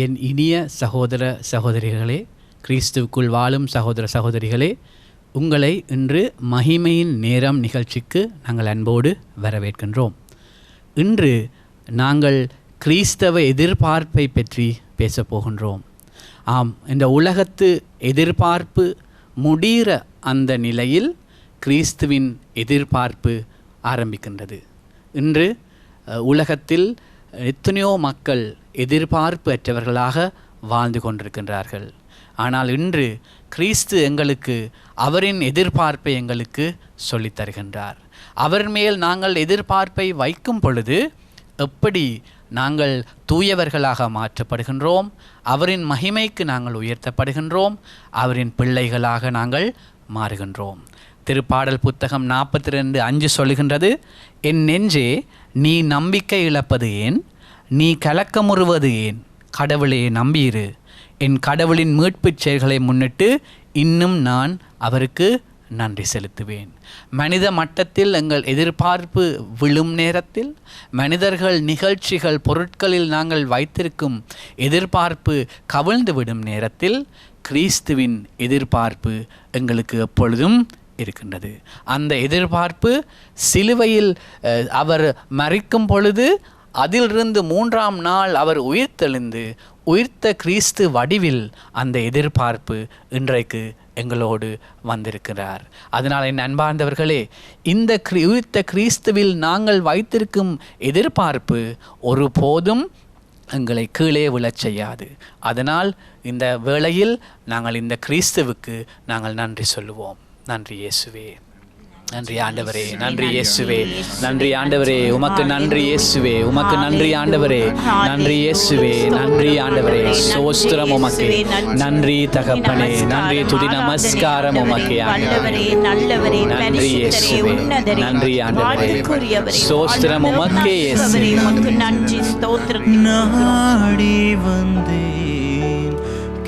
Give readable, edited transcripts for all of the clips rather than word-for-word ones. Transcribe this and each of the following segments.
என் இனிய சகோதர சகோதரிகளே, கிறிஸ்துவுக்குள் வாழும் சகோதர சகோதரிகளே, உங்களை இன்று மகிமையின் நேரம் நிகழ்ச்சிக்கு நாங்கள் அன்போடு வரவேற்கின்றோம். இன்று நாங்கள் கிறிஸ்தவ எதிர்பார்ப்பை பற்றி பேசப்போகின்றோம். ஆம், இந்த உலகத்து எதிர்பார்ப்பு முடிகிற அந்த நிலையில் கிறிஸ்துவின் எதிர்பார்ப்பு ஆரம்பிக்கின்றது. இன்று உலகத்தில் எத்தனையோ மக்கள் எதிர்பார்ப்பு அற்றவர்களாக வாழ்ந்து கொண்டிருக்கின்றார்கள். ஆனால் இன்று கிறிஸ்து எங்களுக்கு அவரின் எதிர்பார்ப்பை எங்களுக்கு சொல்லித் தருகின்றார். அவர் மேல் நாங்கள் எதிர்பார்ப்பை வைக்கும் பொழுது எப்படி நாங்கள் தூயவர்களாக மாற்றப்படுகின்றோம், அவரின் மகிமைக்கு நாங்கள் உயர்த்தப்படுகின்றோம், அவரின் பிள்ளைகளாக நாங்கள் மாறுகின்றோம். திருப்பாடல் புத்தகம் 42:5 சொல்லுகின்றது, என் நெஞ்சே நீ நம்பிக்கை இழப்பது ஏன், நீ கலக்கமுறுவது ஏன், கடவுளே நம்பியிரு, என் கடவுளின் மீட்புச் செயல்களை முன்னிட்டு இன்னும் நான் அவருக்கு நன்றி செலுத்துவேன். மனித மட்டத்தில் எங்கள் எதிர்பார்ப்பு விழும் நேரத்தில், மனிதர்கள், நிகழ்ச்சிகள், பொருட்களில் நாங்கள் வைத்திருக்கும் எதிர்பார்ப்பு கவிழ்ந்து விடும் நேரத்தில் கிறிஸ்துவின் எதிர்பார்ப்பு எங்களுக்கு எப்பொழுதும் இருக்கின்றது. அந்த எதிர்பார்ப்பு சிலுவையில் அவர் மரிக்கும் பொழுது அதிலிருந்து 3ஆம் நாள் அவர் உயிர்த்தெழுந்து உயிர்த்த கிறிஸ்து வடிவில் அந்த எதிர்பார்ப்பு இன்றைக்கு எங்களோடு வந்திருக்கிறார். அதனால் என் அன்பார்ந்தவர்களே, இந்த உயிர்த்த கிறிஸ்துவில் நாங்கள் வைத்திருக்கும் எதிர்பார்ப்பு ஒருபோதும் எங்களை கீழே விழச் செய்யாது. அதனால் இந்த வேளையில் நாங்கள் இந்த கிறிஸ்துவுக்கு நாங்கள் நன்றி சொல்லுவோம். நன்றி இயேசுவே, நன்றி ஆண்டவரே, நன்றி இயேசுவே, நன்றி ஆண்டவரே, உமக்கு நன்றி இயேசுவே, உமக்கு நன்றி ஆண்டவரே, நன்றி இயேசுவே, நன்றி ஆண்டவரே, ஸ்தோத்திரம் உமக்கு, நன்றி தகப்பனே, நன்றி துதி நமஸ்காரம் உமக்கு ஆண்டவரே, நல்லவரே, நன்றி இயேசுவே, நன்றி ஆண்டவரே, ஸ்தோத்திரம் உமக்கு இயேசுவே, உமக்கு நன்றி ஸ்தோத்திரம். நாடி வந்தேன்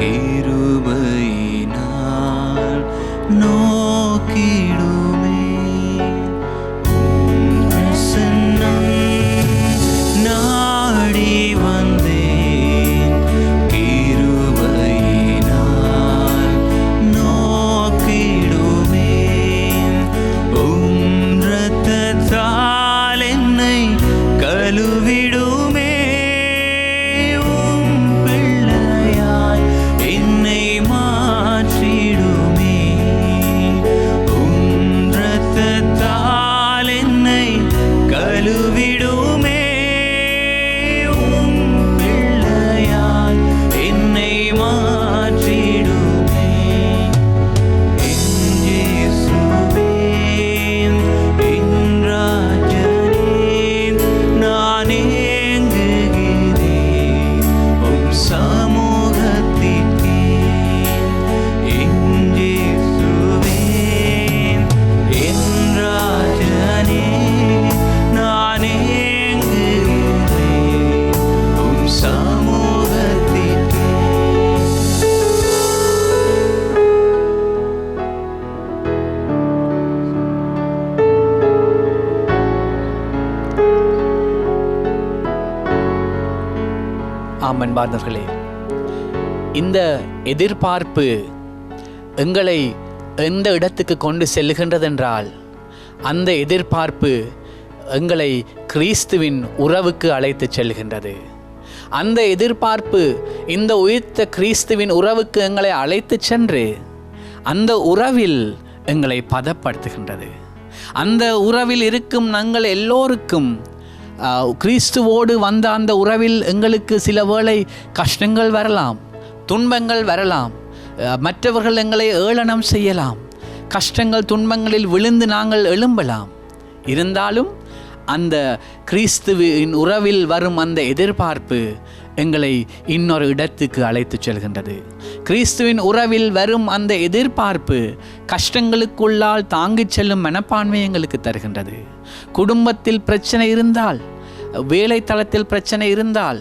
கிருபையினால் நோக்கிடுமே நாடி வந்தேன் கிருபையினால் நோக்கிடுமே இரத்தத்தால் என்னை கழுவிடுமே பிள்ளையாய் என்னை மாற்றிடுமே இரத்தத்தால் என்னை கழுவிடுமே பிள்ளையாய் என்னை மாற்றிடுமே என் இயேசுவே என் ராஜனே நான் ஏங்குகிறேன் உம் சமூகத்திற்கே என் இயேசுவே என் ராஜனே நான் ஏங்குகிறேன் உம் சமூகத்திற்கே. ஆம் அன்பார்ந்தவர்களே, இந்த எதிர்பார்ப்பு எங்களை எந்த இடத்துக்கு கொண்டு செல்லுகின்றதென்றால், அந்த எதிர்பார்ப்பு எங்களை கிறிஸ்துவின் உறவுக்கு அழைத்து செல்கின்றது. அந்த எதிர்பார்ப்பு இந்த உயிர்த்த கிறிஸ்துவின் உறவுக்கு எங்களை அழைத்து சென்று அந்த உறவில் எங்களை பதப்படுத்துகின்றது. அந்த உறவில் இருக்கும் நாங்கள் எல்லோருக்கும் கிறிஸ்துவோடு வந்த அந்த உறவில் எங்களுக்கு சில வேளை கஷ்டங்கள் வரலாம், துன்பங்கள் வரலாம், மற்றவர்கள் எங்களை ஏளனம் செய்யலாம், கஷ்டங்கள் துன்பங்களில் விழுந்து நாங்கள் எழும்பலாம். இருந்தாலும் அந்த கிறிஸ்துவின் உறவில் வரும் அந்த எதிர்பார்ப்பு எங்களை இன்னொரு இடத்துக்கு அழைத்து செல்கின்றது. கிறிஸ்துவின் உறவில் வரும் அந்த எதிர்பார்ப்பு கஷ்டங்களுக்குள்ளால் தாங்கிச் செல்லும் மனப்பான்மை எங்களுக்கு தருகின்றது. குடும்பத்தில் பிரச்சனை இருந்தால், வேலை தளத்தில் பிரச்சனை இருந்தால்,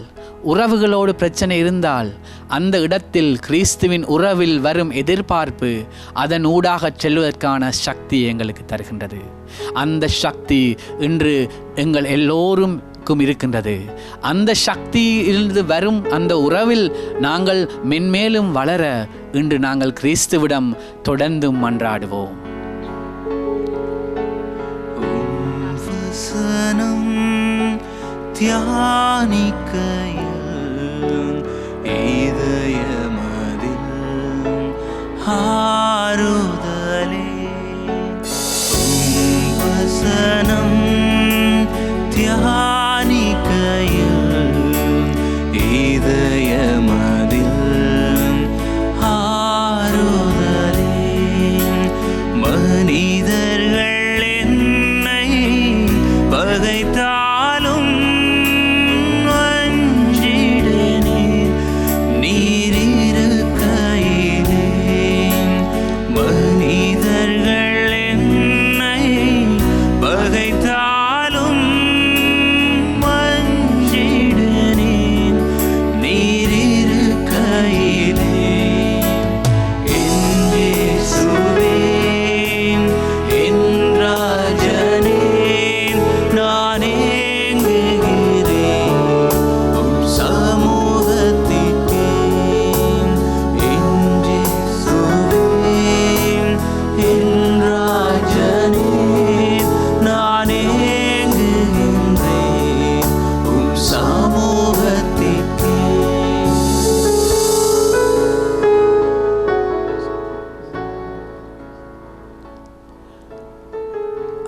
உறவுகளோடு பிரச்சனை இருந்தால், அந்த இடத்தில் கிறிஸ்துவின் உறவில் வரும் எதிர்பார்ப்பு அதன் ஊடாக செல்வதற்கான சக்தி எங்களுக்கு தருகின்றது. அந்த சக்தி இன்று எங்கள் எல்லோரும் எங்களுக்கும் இருக்கின்றது. அந்த சக்தியிலிருந்து வரும் அந்த உறவில் நாங்கள் மென்மேலும் வளர இன்று நாங்கள் கிறிஸ்துவிடம் தொடர்ந்தும் மன்றாடுவோம். தியானிக்கையில் இதயமதில் ஆறுதலே வசனம் தியானிக்கையில் இதயமதில் ஆறுதலே மனிதர்கள் என்னை பகைத்தாலும்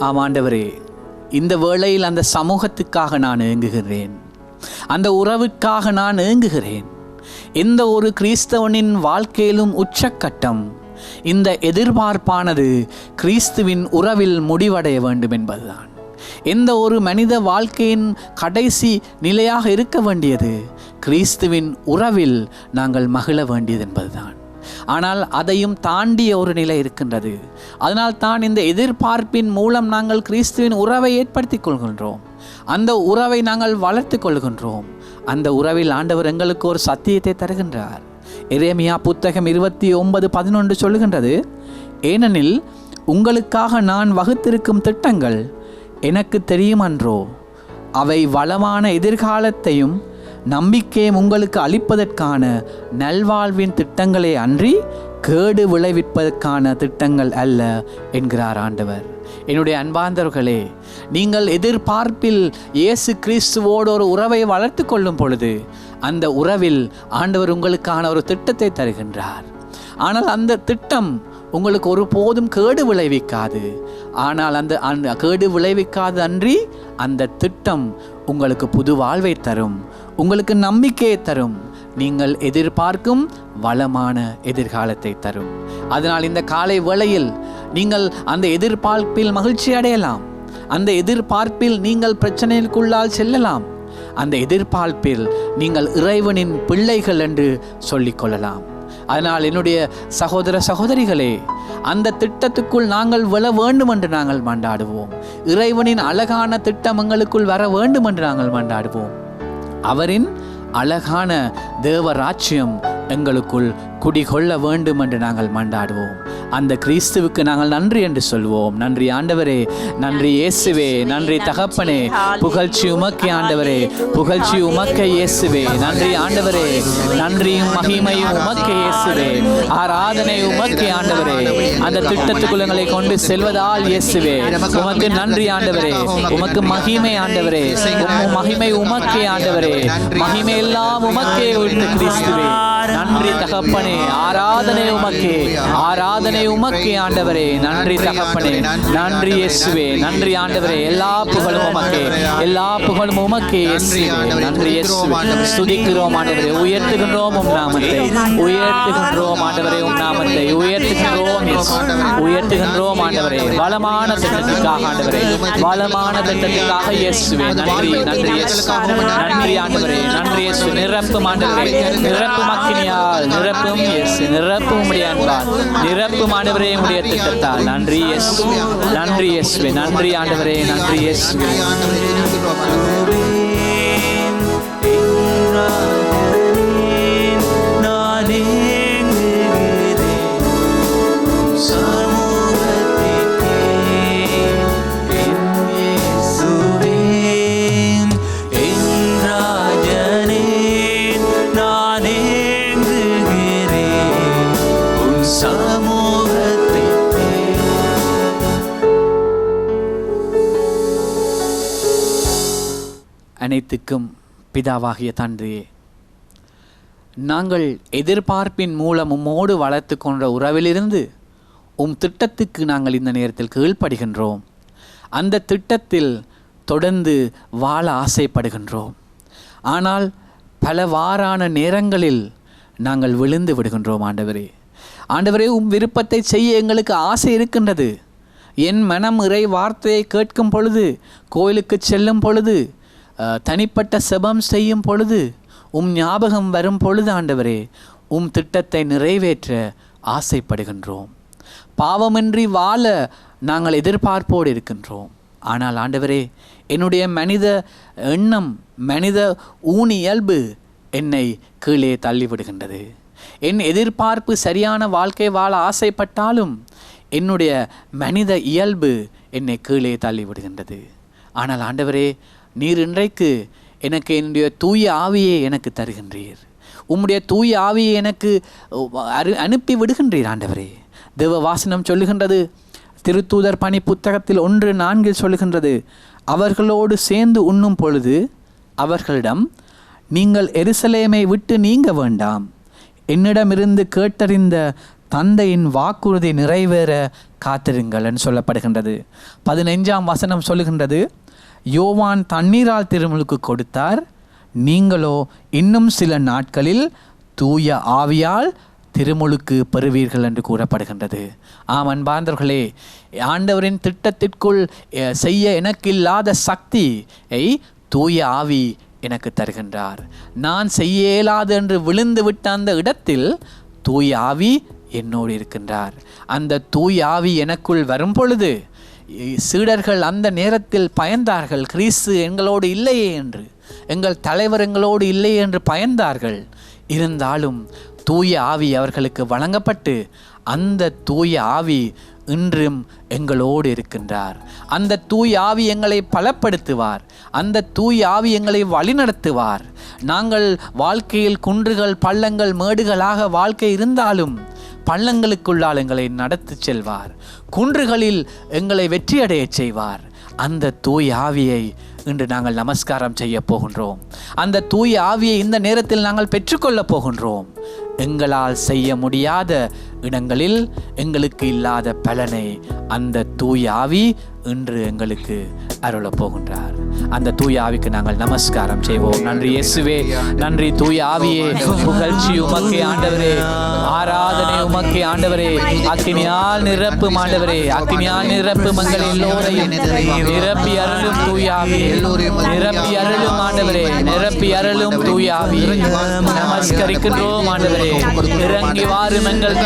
ஆமாண்டவரே, இந்த வேளையில் அந்த சமூகத்துக்காக நான் ஏங்குகிறேன், அந்த உறவுக்காக நான் ஏங்குகிறேன். எந்த ஒரு கிறிஸ்தவனின் வாழ்க்கையிலும் உச்சக்கட்டம் இந்த எதிர்பார்ப்பானது கிறிஸ்துவின் உறவில் முடிவடைய வேண்டும் என்பதுதான். எந்த ஒரு மனித வாழ்க்கையின் கடைசி நிலையாக இருக்க வேண்டியது கிறிஸ்துவின் உறவில் நாங்கள் மகிழ வேண்டியது என்பதுதான். ஆனால் அதையும் தாண்டிய ஒரு நிலை இருக்கின்றது. அதனால் தான் இந்த எதிர்பார்ப்பின் மூலம் நாங்கள் கிறிஸ்துவின் உறவை ஏற்படுத்தி கொள்கின்றோம். அந்த உறவை நாங்கள் வளர்த்து கொள்கின்றோம். அந்த உறவில் ஆண்டவர் எங்களுக்கு ஒரு சத்தியத்தை தருகின்றார். எரேமியா புத்தகம் 29:11 சொல்லுகின்றது, ஏனெனில் உங்களுக்காக நான் வகுத்திருக்கும் திட்டங்கள் எனக்கு தெரியுமன்றோ, அவை வளமான எதிர்காலத்தையும் நம்பிக்கையும் உங்களுக்கு அளிப்பதற்கான நல்வாழ்வின் திட்டங்களே அன்றி கேடு விளைவிப்பதற்கான திட்டங்கள் அல்ல என்கிறார் ஆண்டவர். என்னுடைய அன்பார்ந்தவர்களே, நீங்கள் எதிர்பார்ப்பில் இயேசு கிறிஸ்துவோடு ஒரு உறவை வளர்த்து கொள்ளும் பொழுது அந்த உறவில் ஆண்டவர் உங்களுக்கான ஒரு திட்டத்தை தருகின்றார். ஆனால் அந்த திட்டம் உங்களுக்கு ஒருபோதும் கேடு விளைவிக்காது. ஆனால் அந்த கேடு விளைவிக்காது அன்றி அந்த திட்டம் உங்களுக்கு புது வாழ்வை தரும், உங்களுக்கு நம்பிக்கையை தரும், நீங்கள் எதிர்பார்க்கும் வளமான எதிர்காலத்தை தரும். அதனால் இந்த காலை வேளையில் நீங்கள் அந்த எதிர்பார்ப்பில் மகிழ்ச்சி அடையலாம். அந்த எதிர்பார்ப்பில் நீங்கள் பிரச்சனைக்குள்ளால் செல்லலாம். அந்த எதிர்பார்ப்பில் நீங்கள் இறைவனின் பிள்ளைகள் என்று சொல்லிக்கொள்ளலாம். அதனால் என்னுடைய சகோதர சகோதரிகளே, அந்த திட்டத்துக்குள் நாங்கள் விழ வேண்டும் என்று நாங்கள் மன்றாடுவோம். இறைவனின் அழகான திட்டம் எங்களுக்குள் வர வேண்டும் என்று நாங்கள் மன்றாடுவோம். அவரின் அழகான தேவ ராஜ்யம் எங்களுக்குள் குடிகொள்ள வேண்டும் என்று நாங்கள் மன்றாடுவோம். அந்த கிறிஸ்துவுக்கு நாங்கள் நன்றி என்று சொல்வோம். நன்றி ஆண்டவரே, நன்றி இயேசுவே, நன்றி தகப்பனே, புகழ்ச்சி உமக்கே ஆண்டவரே, புகழ்ச்சி உமக்கே இயேசுவே. நன்றி ஆண்டவரே, நன்றியும் மகிமையும் உமக்கே இயேசுவே, ஆராதனை உமக்கே ஆண்டவரே. அந்த திட்டத்துக்குள் எங்களை கொண்டு செல்வதால் இயேசுவே உமக்கு நன்றி ஆண்டவரே, உமக்கு மகிமை ஆண்டவரே, மகிமை உமக்கே ஆண்டவரே, மகிமை எல்லாம் உமக்கே உண்டு கிறிஸ்துவே. நன்றி தகப்பனே, ஆராதனை உமக்கே, ஆராதனை உமக்கே ஆண்டவரே. நன்றி தகப்பனே, நன்றி இயேசுவே, நன்றி ஆண்டவரே. எல்லா புகழும் உமக்கே, எல்லா புகழும் உமக்கே இயேசுவே. நன்றி இயேசுவே. ஸ்துதிக்கிறோம் ஆண்டவரே, உயர்த்துகின்றோம் உம் நாமத்தை, உயர்த்துகின்றோம் ஆண்டவரே உம் நாமத்தை, உயர்த்துகின்றோம் உயர்த்துகின்றோம் ஆண்டவரே. வளமான திட்டத்துக்காக ஆண்டவரே, வளமான திட்டத்துக்காக இயேசுவே நன்றி, நன்றி இயேசுவே, நன்றி ஆண்டவரே, நன்றி இயேசுவே. நிரப்பும் ஆண்டவரே, நிரப்பும் அக்கினியால், நிரப்பும் இயேசு, நிரப்பும் உம்முடைய அன்பால், நிரப்பும் ஆண்டவரே உம்முடைய திட்டத்தால். நன்றி இயேசுவே, நன்றி இயேசுவே, நன்றி ஆண்டவரே, நன்றி இயேசுவே. அனைத்துக்கும் பிதாவாகிய தந்தையே, நாங்கள் எதிர்பார்ப்பின் மூலம் உம்மோடு வளர்த்து கொண்ட உறவிலிருந்து திட்டத்துக்கு நாங்கள் இந்த நேரத்தில் கீழ்ப்படுகின்றோம். அந்த திட்டத்தில் தொடர்ந்து வாழ ஆசைப்படுகின்றோம். ஆனால் பலவாறான நேரங்களில் நாங்கள் விழுந்து விடுகின்றோம். ஆண்டவரே, விருப்பத்தை செய்ய எங்களுக்கு ஆசை இருக்கின்றது. என் மனம் இறை வார்த்தையை கேட்கும் பொழுது, கோயிலுக்கு செல்லும் பொழுது, தனிப்பட்ட செபம் செய்யும் பொழுது, ஞாபகம் வரும் பொழுது ஆண்டவரே, திட்டத்தை நிறைவேற்ற ஆசைப்படுகின்றோம். பாவமின்றி வாழ நாங்கள் எதிர்பார்ப்போடு இருக்கின்றோம். ஆனால் ஆண்டவரே, என்னுடைய மனித எண்ணம், மனித இயல்பு என்னை கீழே தள்ளிவிடுகின்றது. என் எதிர்பார்ப்பு சரியான வாழ்க்கை வாழ ஆசைப்பட்டாலும் என்னுடைய மனித இயல்பு என்னை கீழே தள்ளிவிடுகின்றது. ஆனால் ஆண்டவரே, நீர் இன்றைக்கு எனக்கு என்னுடைய தூய ஆவியை எனக்கு தருகின்றீர். உம்முடைய தூய ஆவியை எனக்கு அனுப்பி விடுகின்றீர். ஆண்டவரே, தேவ வாசனம் சொல்லுகின்றது, திருத்தூதர் பணி புத்தகத்தில் 1:4 சொல்லுகின்றது, அவர்களோடு சேர்ந்து உண்ணும் பொழுது அவர்களிடம், நீங்கள் எருசலேமை விட்டு நீங்க வேண்டாம், என்னிடமிருந்து கேட்டறிந்த தந்தையின் வாக்குறுதி நிறைவேற காத்திருங்கள் என்று சொல்லப்படுகின்றது. 15ஆம் வசனம் சொல்லுகின்றது, யோவான் தண்ணீரால் திருமுழுக்கு கொடுத்தார், நீங்களோ இன்னும் சில நாட்களில் தூய ஆவியால் திருமுழுக்கு பெறுவீர்கள் என்று கூறப்படுகின்றது. ஆம் அன்பார்ந்தவர்களே, ஆண்டவரின் திட்டத்திற்குள் செய்ய எனக்கு இல்லாத சக்தியை தூய ஆவி எனக்கு தருகின்றார். நான் செய்ய இயலாது என்று விழுந்து விட்ட அந்த இடத்தில் தூய ஆவி என்னோடு இருக்கின்றார். அந்த தூய ஆவி எனக்குள் வரும் பொழுது சீடர்கள் அந்த நேரத்தில் பயந்தார்கள். கிறிஸ்து எங்களோடு இல்லையே என்று, எங்கள் தலைவர் எங்களோடு இல்லையே என்று பயந்தார்கள். இருந்தாலும் தூய ஆவி அவர்களுக்கு வழங்கப்பட்டு அந்த தூய ஆவி இன்றும் எங்களோடு இருக்கின்றார். அந்த தூய ஆவி எங்களை பலப்படுத்துவார். அந்த தூய ஆவி எங்களை வழிநடத்துவார். நாங்கள் வாழ்க்கையில் குன்றுகள், பள்ளங்கள், மேடுகளாக வாழ்க்கை இருந்தாலும் பள்ளங்களுக்குள்ளால் எங்களை நடத்தி செல்வார். குன்றுகளில் எங்களை வெற்றியடைய செய்வார். அந்த தூய ஆவியை இன்று நாங்கள் நமஸ்காரம் செய்ய போகின்றோம். அந்த தூய ஆவியை இந்த நேரத்தில் நாங்கள் பெற்றுக்கொள்ளப் போகின்றோம். எங்களால் செய்ய முடியாத இடங்களில் எங்களுக்கு இல்லாத பலனை அந்த தூய ஆவி இன்று எங்களுக்கு அருளப் போகின்றார். அந்த தூய ஆவிக்கு நாங்கள் நமஸ்காரம் செய்வோம். நன்றி இயேசுவே, நன்றி தூய ஆவியே, புகழ்ச்சி உமக்கே ஆண்டவரே, ஆராதனை உமக்கே ஆண்டவரே. அக்கினியால் நிரப்பும் ஆண்டவரே, அக்கினியால் நிரப்பும் எங்கள் எல்லோரையும் நிரப்பி அருளும் தூய ஆவியே, நிரப்பி அருளும் ஆண்டவரே, நிரப்பி அருளும் தூய ஆவியே. நமஸ்கரிக்கின்றோம் ஆண்டவரே, இறங்கி வாரும் எங்கள்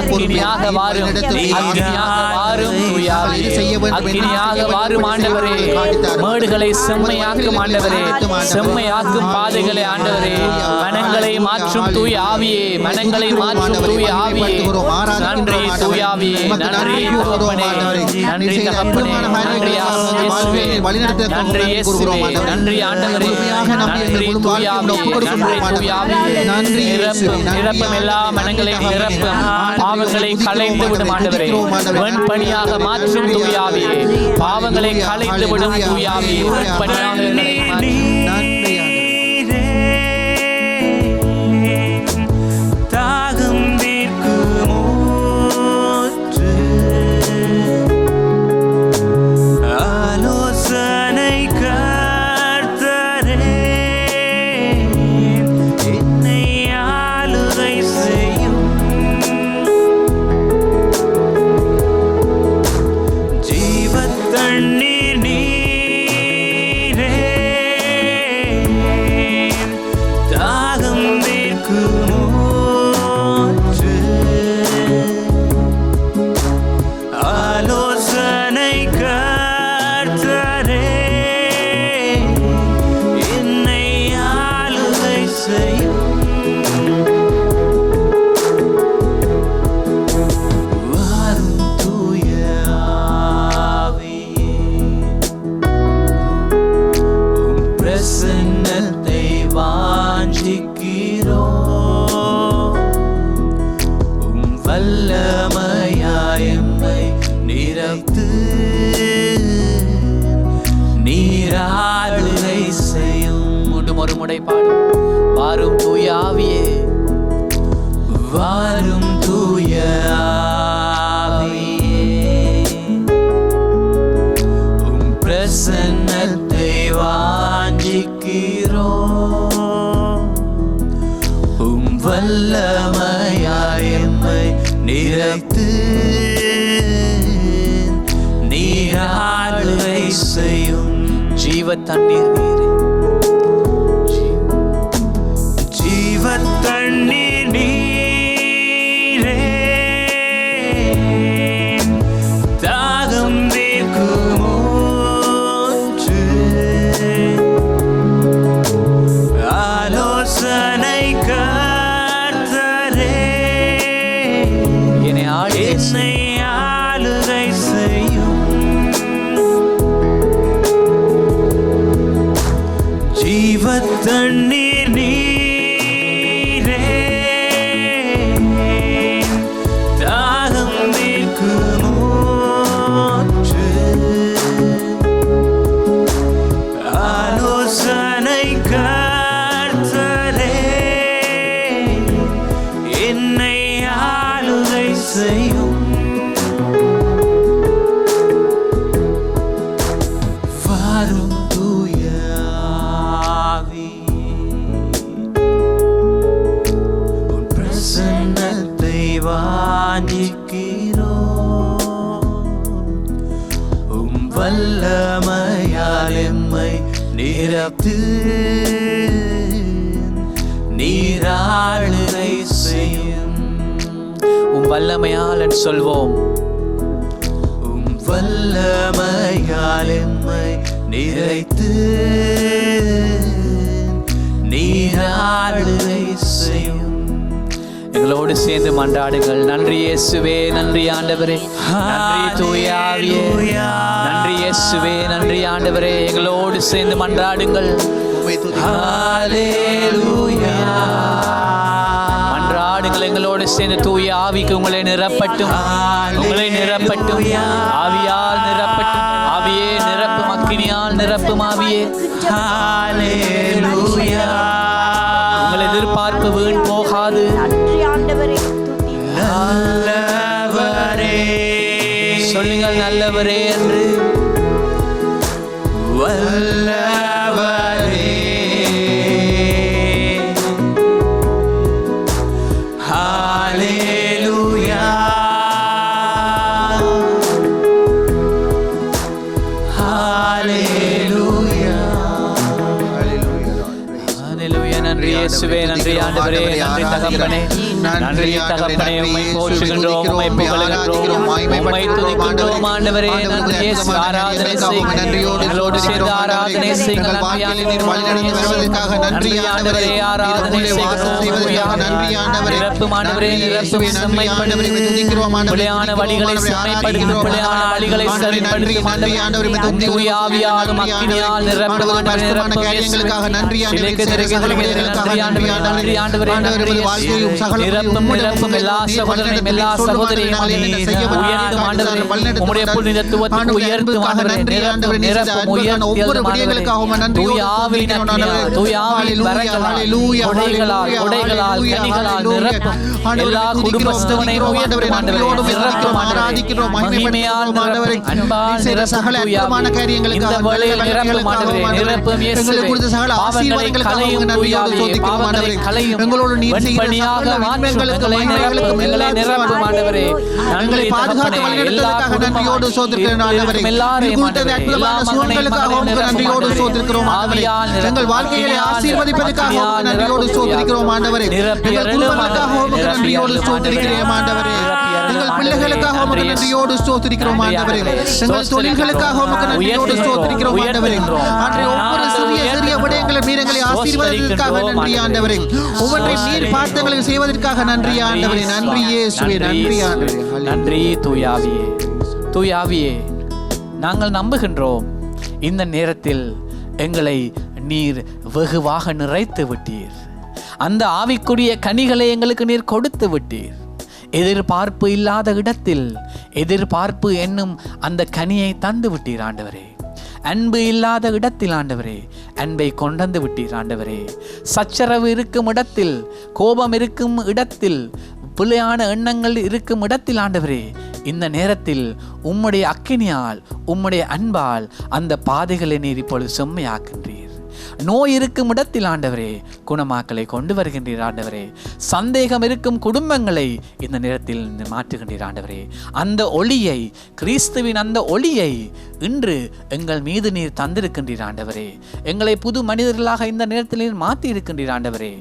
அக்கினியாக வாரும், அக்கினியாக வாரும் தூய ஆவியே, அக்கினியாக வாரும் ஆண்டவரே. மேடுகளை செம்மையாக்கும் ஆண்டவரே, செம்மையாக்கும் பாதைகளை ஆண்டவரே, மனங்களை மாற்றும் தூய ஆவியே, மனங்களை மாற்றும் தூய ஆவியே. நன்றி தூய ஆவியே, நன்றி தகப்பனே, நன்றி தகப்பனே, நன்றி இயேசுவே, நன்றி இயேசுவே, நன்றி ஆண்டவரே, நன்றி தூய ஆவியே, நன்றி தூய ஆவியே. நிரப்பும் நிரப்பும் எல்லா மனங்களையும் நிரப்பும், பாவங்களை களைந்து விடும் ஆண்டவரே, வெண்பனியாக மாற்றும் தூய ஆவியே, பாவங்களை களைந்து விடும் தூய ஆவியே, வெண்பனியாக மாற்றும். தண்ணீர் நீரே முடை பாடும். வாரும் தூய ஆவியே, வாரும் தூய ஆவியே, உம் பிரசன்னத்தை வாஞ்சிக்கிறோம். உம் வல்லமையாய் எம்மை நிறைத்து நீராளுகை செய்யும். ஜீவ தண்ணீர் நீரே, ஜீவ தண்ணீர் நீரே, தாகம் தீர்க்கும் ஊற்று, ஆலோசனை கர்த்தரே, என்னை ஆளுகை செய்யும். ஜீவ தண்ணீர் நீரே, தாகம் தீர்க்கும் ஊற்று, ஆலோசனை கர்த்தரே, என்னை ஆளுகை செய்யும். வாரும் தூய ஆவியே, உன் பிரசன்னத்தை வாஞ்சிக்கிறோம். உம் வல்லமையால் எம்மை நிரப்பு நீராளுகை செய்யும். உம் வல்லமையால் என்று சொல்வோம். உம் வல்லமையால் எம்மை நிறைத்து நீராளுகை செய்யும். எங்களோடு சேர்ந்து மன்றாடுங்கள். நன்றி இயேசுவே, நன்றி ஆண்டவரே, நன்றி தூய ஆவியே, நன்றி இயேசுவே, நன்றி ஆண்டவரே. எங்களோடு சேர்ந்து மன்றாடுங்கள். ஹல்லேலூயா. மன்றாடுங்கள் எங்களோடு சேர்ந்து. தூய ஆவிக்கு உங்களை நிரப்பட்டும், உங்களை நிரப்பட்டும், ஆவியால் நிரப்பட்டும். ஆவியே நிரப்பும், அக்கினியால் நிரப்பும் ஆவியே. ஹல்லேலூயா. உங்கள் எதிர்பார்ப்பு வீண் போகாது. நல்லவரே, சொல்லுங்கள் நல்லவரே என்று. வல்லவரே, ஹல்லேலூயா, ஹல்லேலூயா, ஹல்லேலூயா. நன்றி இயேசுவே, நன்றி ஆண்டவரே, நன்றி தகப்பனே, நன்றி தகப்பனே. உம்மை போற்றுகின்றோம், உம்மை புகழுகின்றோம், உம்மை துதிக்கின்றோம் ஆண்டவரே. நன்றி இயேசு. ஆராதனை செய்யுங்கள், எங்களோடு சேர்ந்து ஆராதனை செய்யுங்கள். நன்றி ஆண்டவரே, ஆராதனை செய்கிறோம். நிரப்பும் ஆண்டவரே, நிரப்பும், செம்மைப்படுத்தும், பிழையான வழிகளை செம்மைப்படுத்தும், பிழையான வழிகளை சரிப்படுத்தும் ஆண்டவரே. தூய ஆவியாலும் அக்கினியால் நிரப்பும் ஆண்டவரே, நிரப்பும் இயேசுவுக்காக நன்றி ஆண்டவரே. நன்றி ஆண்டவரே, நிரப்பும் நிரப்பும் எல்லா சகோதரனையும் எல்லா சகோதரியும் உயர்த்தும் ஆண்டவரே. உம்முடைய புனிதத்துவத்துக்கு உயர்த்தும் ஆண்டவரே. நிரப்பும் நிரப்பும் உயர்த்தும் ஆண்டவரே. தூய ஆவியின் அக்கினியால், தூய ஆவியின் வரங்களால், கொடைகளால், கொடைகளால், கனிகளால் நிரப்பும். எல்லா குடும்பஸ்தவனையும் உயர்த்தும் ஆண்டவரே. நிரப்பும் ஆண்டவரே. மகிமையால் நிரப்பும், அன்பால் நிரப்பும் தூய ஆவி. இந்த வேளையில் நிரப்பும் ஆண்டவரே. நிரப்பும் இயேசுவே. பாவங்களை களையும் தூய ஆவியே. பாவங்களை களையும், வெண்பனியாக மாற்றும். எங்களை நிரப்பும், எங்களை நிரப்பும் ஆண்டவரே. நன்றி தகப்பனே. எல்லா குடும்பத்தோடு சோதரிக்கிறோம் ஆண்டவரே. எல்லாரையும் ஆண்டவரே, எல்லா மகனையும் நன்றியோடு சோதரிக்கிறோம் ஆண்டவரே. எங்கள் வாழ்க்கையை ஆசீர்வதிப்பதற்காக நன்றியோடு சோதரிக்கிறோம் ஆண்டவரே. எங்கள் குடும்பங்களுக்காக நன்றியோடு சோதரிக்கிறோம் ஆண்டவரே. எங்கள் பிள்ளைகளுக்காக நன்றியோடு சோதரிக்கிறோம் ஆண்டவரே. எங்கள் தொழில்களுக்காக நன்றியோடு சோதரிக்கிறோம் ஆண்டவரே. அன்றைய ஒவ்வொரு சிறிய சிறிய விடயங்களை மீறங்களை ஆசீர்வதிப்பதற்காக நன்றி ஆண்டவரே. ஒவ்வொன்றை நீர் பார்த்தங்களை செய்வதற்காக நன்றி ஆண்டவரே. நன்றி இயேசுவே, நன்றி ஆண்டவரே. நன்றி தூய ஆவியே. தூய ஆவியே, நாங்கள் நம்புகின்றோம் இந்த நேரத்தில் எங்களை நீர் வெகுவாக நிறைத்து விட்டீர். அந்த ஆவிக்குரிய கனிகளை எங்களுக்கு நீர் கொடுத்து விட்டீர். எதிர்பார்ப்பு இல்லாத இடத்தில் எதிர்பார்ப்பு என்னும் அந்த கனியை தந்து விட்டீர் ஆண்டவரே. அன்பு இல்லாத இடத்தில் ஆண்டவரே அன்பை கொண்டு விட்டீர் ஆண்டவரே. சச்சரவு இருக்கும் இடத்தில், கோபம் இருக்கும் இடத்தில், பிள்ளையான எண்ணங்கள் இருக்கும் இடத்தில் ஆண்டவரே இந்த நேரத்தில் உம்முடைய அக்கினியால், உம்முடைய அன்பால் அந்த பாதைகளை நீர் இப்பொழுது செம்மையாக்கின்றீர். நோய் இருக்கும் இடத்தில் ஆண்டவரே குணமாக்கலை கொண்டு வருகின்றீர் ஆண்டவரே. சந்தேகம் இருக்கும் குடும்பங்களை இந்த நேரத்தில் மாற்றுகின்றீர் ஆண்டவரே. அந்த ஒளியை, கிறிஸ்துவின் அந்த ஒளியை இன்று எங்கள் மீது நீர் தந்திருக்கின்றீர் ஆண்டவரே. எங்களை புது மனிதர்களாக இந்த நேரத்தில் நீர் மாற்றி இருக்கின்றீர் ஆண்டவரே.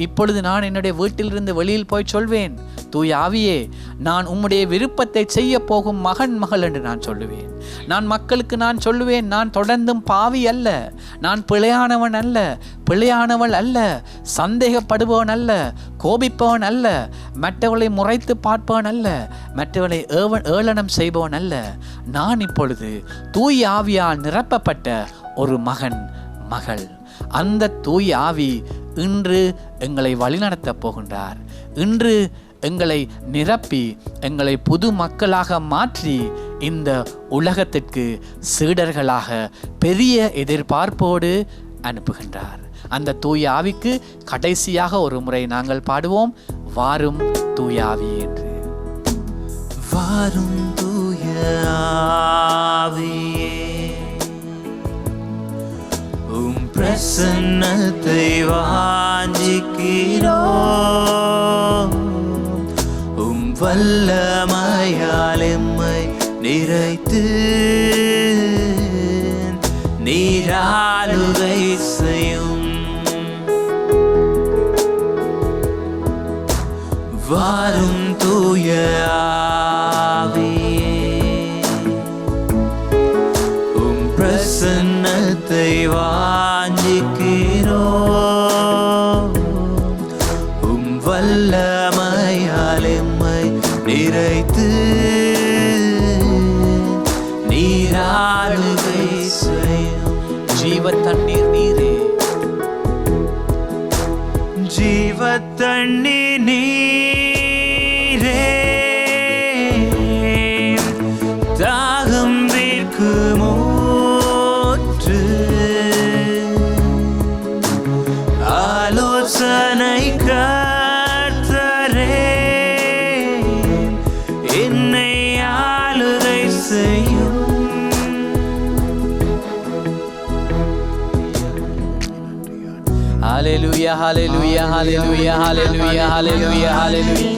இப்பொழுது நான் என்னுடைய வீட்டிலிருந்து வெளியில் போய் சொல்வேன், தூய ஆவியே, நான் உம்முடைய விருப்பத்தை செய்ய போகும் மகன் மகள் என்று நான் சொல்லுவேன். நான் மக்களுக்கு நான் சொல்லுவேன், நான் தொடர்ந்தும் பாவி அல்ல, நான் பிழையானவன் அல்ல, பிழையானவள் அல்ல, சந்தேகப்படுபவன் அல்ல, கோபிப்பவன் அல்ல, மற்றவளை முறைத்து பார்ப்பவன் அல்ல, மற்றவளை ஏளனம் செய்பவன் அல்ல. நான் இப்பொழுது தூய ஆவியால் நிரப்பப்பட்ட ஒரு மகன் மகள். அந்த தூய ஆவி இன்று எங்களை வழிநடத்தப் போகின்றார். இன்று எங்களை நிரப்பி எங்களை புது மக்களாக மாற்றி இந்த உலகத்திற்கு சீடர்களாக பெரிய எதிர்பார்ப்போடு அனுப்புகின்றார். அந்த தூய ஆவிக்கு கடைசியாக ஒரு முறை நாங்கள் பாடுவோம், வாரும் தூய ஆவி என்று. வாரும் தூய ஆவியே, உம் பிரசன்னத்தை வாஞ்சிக்கிறோம். உம் வல்லமையால் எம்மை நிறைத்து நீராளுகை செய்யும். வாரும் தூய ஆவியே, உம் பிரசன்னத்தை வாஞ்சிக்கிறோம். உம் வல்லமையால் எம்மை நிறைத்து நீராளுகை செய்யும். ஜீவ தண்ணீர் நீரே, ஜீவ தண்ணீர் நீரே, தாகம் தீர்க்கும் ஊற்று, ஆலோசனை கர்த்தரே, என்னை ஆளுகை செய்யும். ஹalleluya ஹalleluya ஹalleluya ஹalleluya ஹalleluya ஹalleluya.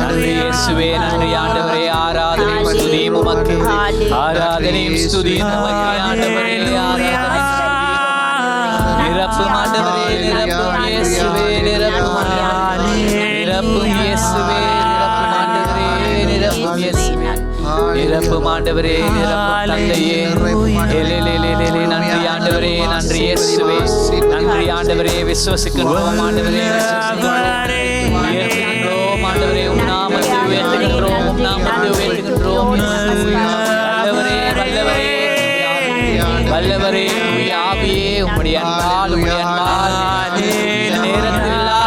நன்றி இயேசுவே, நன்றி ஆண்டவரே. ஆராதனை ஸ்துதி உமக்கு, ஆராதனை ஸ்துதி உமக்கு ஆண்டவரே. ஆராதனை நிரப்பும் ஆண்டவரே, நிரப்பும் இயேசுவே, நிரப்பும் ஆண்டவரே, நிரப்பும் இயேசுவே, நிரப்பும் ஆண்டவரே, நிரப்பும் இயேசுவே, நிரப்பும் ஆண்டவரே, நிரப்பும் தந்தையே. நன்றி ஆண்டவரே, நன்றி இயேசுவே, நன்றி ஆண்டவரே. விசுவசிக்கின்றோம் ஆண்டவரே, விசுவசிக்கின்றோம், உயர்த்துகின்றோம் ஆண்டவரே. உம் நாமத்தை உயர்த்துகின்றோம், உம் நாமத்தை உயர்த்துகின்றோம். வல்லவரே, வல்லவரே, வல்லவரே, உம்முடைய ஆவியே, உம்முடைய அன்பால், உம்முடைய அன்பால் இந்த நேரத்தில் எல்லா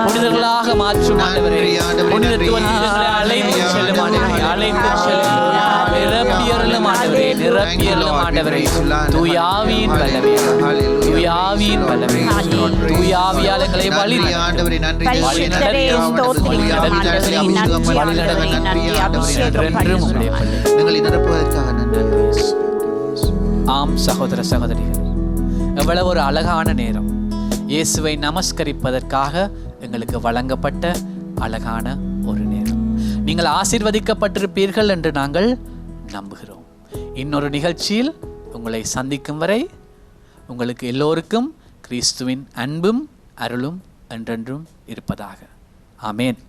புனிதர்களாக மாற்றும் ஆண்டவரே. புனிதத்துவங்களை அழைத்து செல்லும் ஆண்டவரே, அழைத்து செல்லும், நிரப்பியருளும் ஆண்டவரே, நிரப்பியருளும் ஆண்டவரே. தூய ஆவியின் வல்லமை, தூய ஆவியின் வல்லமை, தூய ஆவியால் எங்களை வழி ஆம் சகோதர சகோதரிகள், எவ்வளவு ஒரு அழகான நேரம். இயேசுவை நமஸ்கரிப்பதற்காக எங்களுக்கு வழங்கப்பட்ட அழகான ஒரு நேரம். நீங்கள் ஆசீர்வதிக்கப்பட்டிருப்பீர்கள் என்று நாங்கள் நம்புகிறோம். இன்னொரு நிகழ்ச்சியில் உங்களை சந்திக்கும் வரை உங்களுக்கு எல்லோருக்கும் கிறிஸ்துவின் அன்பும் அருளும் என்றென்றும் இருப்பதாக. ஆமேன்.